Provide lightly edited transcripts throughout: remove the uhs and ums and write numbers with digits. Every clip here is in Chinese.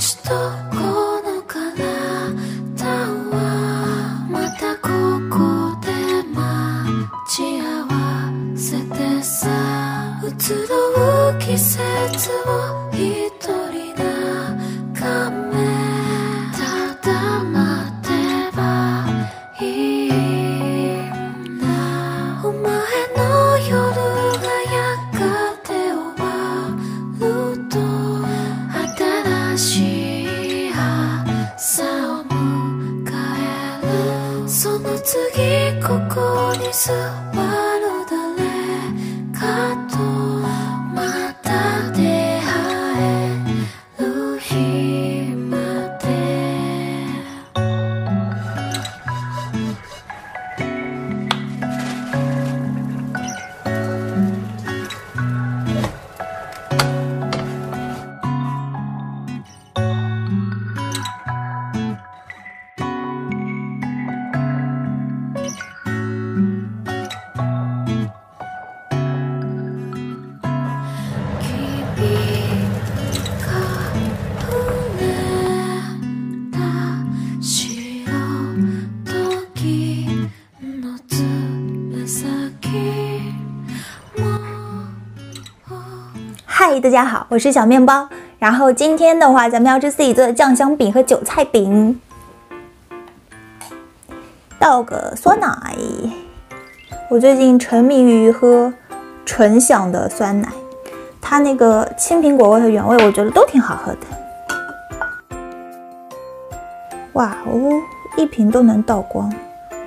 ちとこの体はまたここで待ち合わせてさ移ろう季節を一人眺めただ待てばいいんだお前の夜がやがて終わると新しい朝を迎えるその次ここに座る誰かとまた出会える日まで嗨，大家好，我是小面包。然后今天的话，咱们要吃自己做的酱香饼和韭菜饼。倒个酸奶，我最近沉迷于喝纯享的酸奶，它那个青苹果味和原味，我觉得都挺好喝的。哇哦，一瓶都能倒光，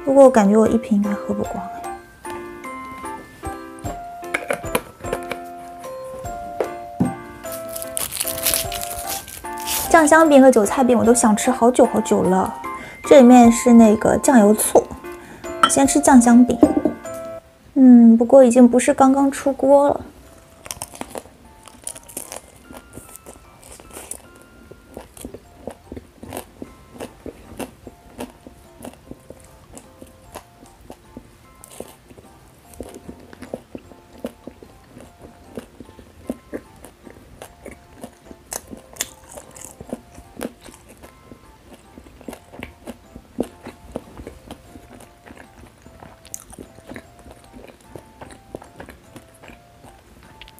不过我感觉我一瓶应该喝不光。酱香饼和韭菜饼我都想吃好久好久了，这里面是那个酱油醋，先吃酱香饼。不过已经不是刚刚出锅了。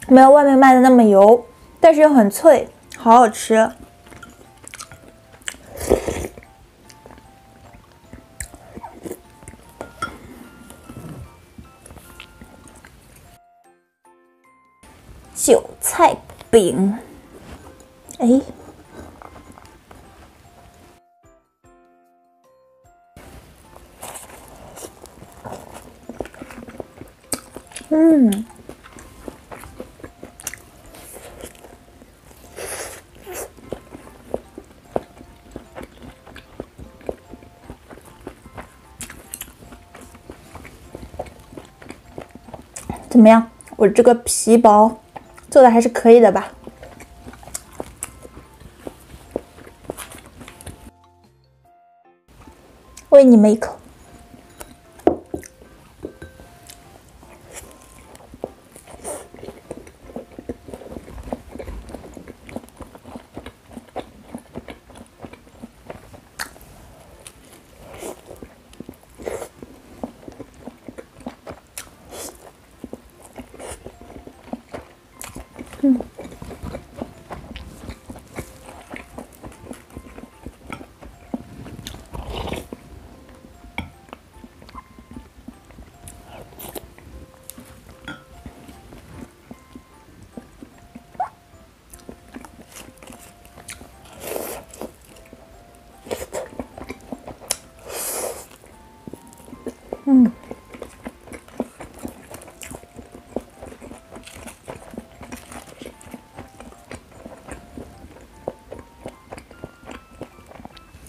没有外面卖的那么油，但是又很脆，好好吃。韭菜饼，哎，怎么样？我这个皮薄做的还是可以的吧？喂你们一口。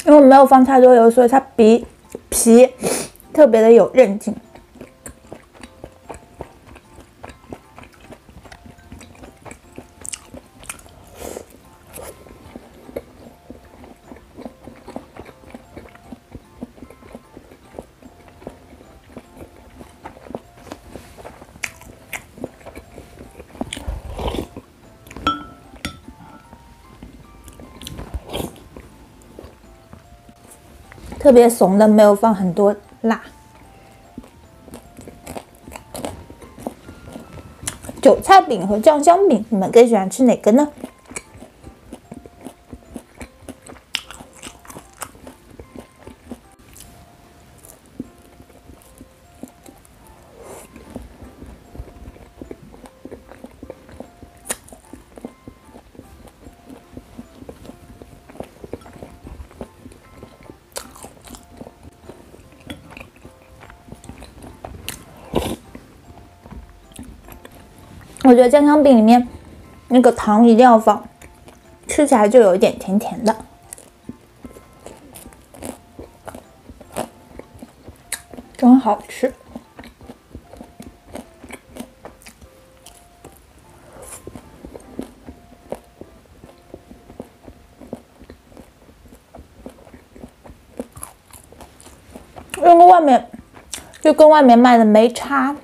因为我没有放太多油，所以它皮特别的有韧劲。特别怂的，没有放很多辣。韭菜饼和酱香饼，你们更喜欢吃哪个呢？我觉得酱香饼里面那个糖一定要放，吃起来就有一点甜甜的，真好吃。就跟外面卖的没差。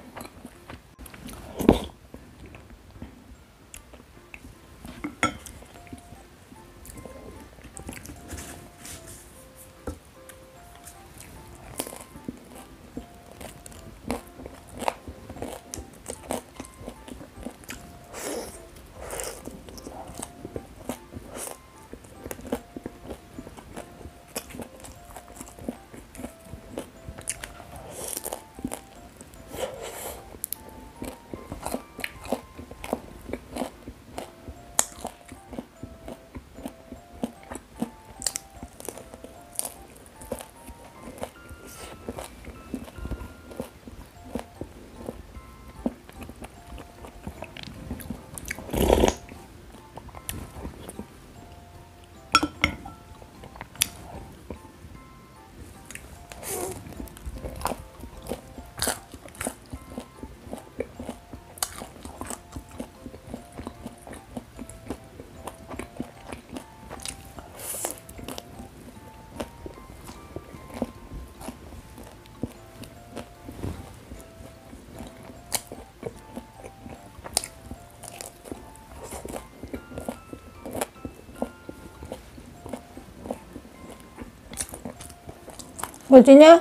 我今天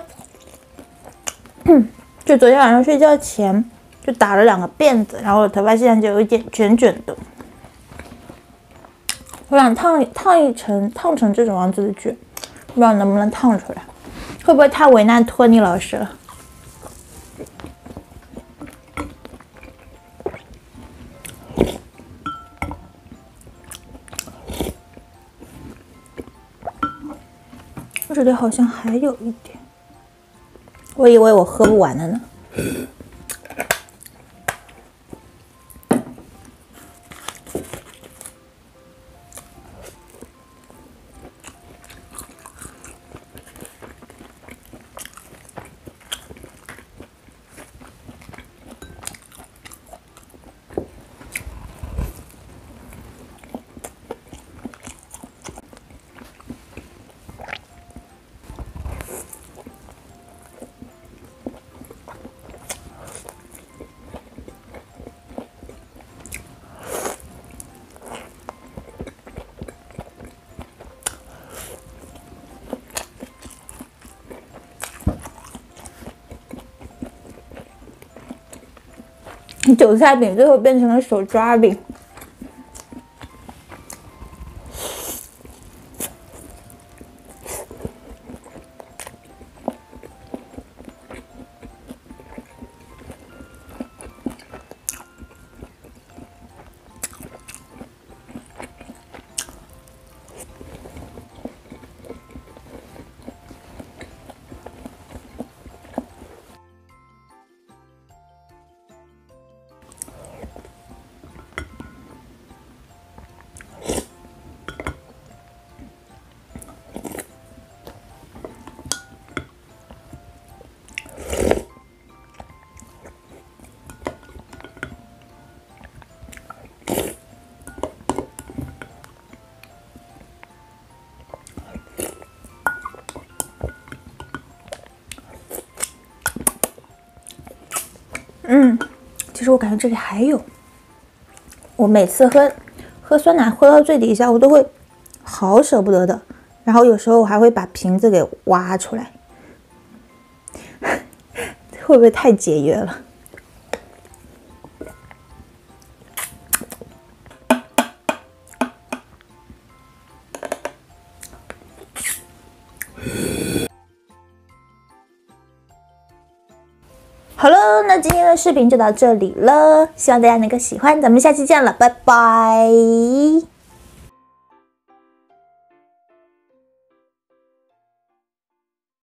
就昨天晚上睡觉前就打了2个辫子，然后我头发现在就有一点卷卷的。我想烫成这种样子的卷，不知道能不能烫出来，会不会太为难托尼老师了？这里好像还有一点，我以为我喝不完了呢。韭菜饼最后变成了手抓饼。其实我感觉这里还有，我每次喝酸奶喝到最底下，我都会好舍不得的然后有时候我还会把瓶子给挖出来，会不会太节约了？好了，那今天的视频就到这里了，希望大家能够喜欢，咱们下期见了，拜拜。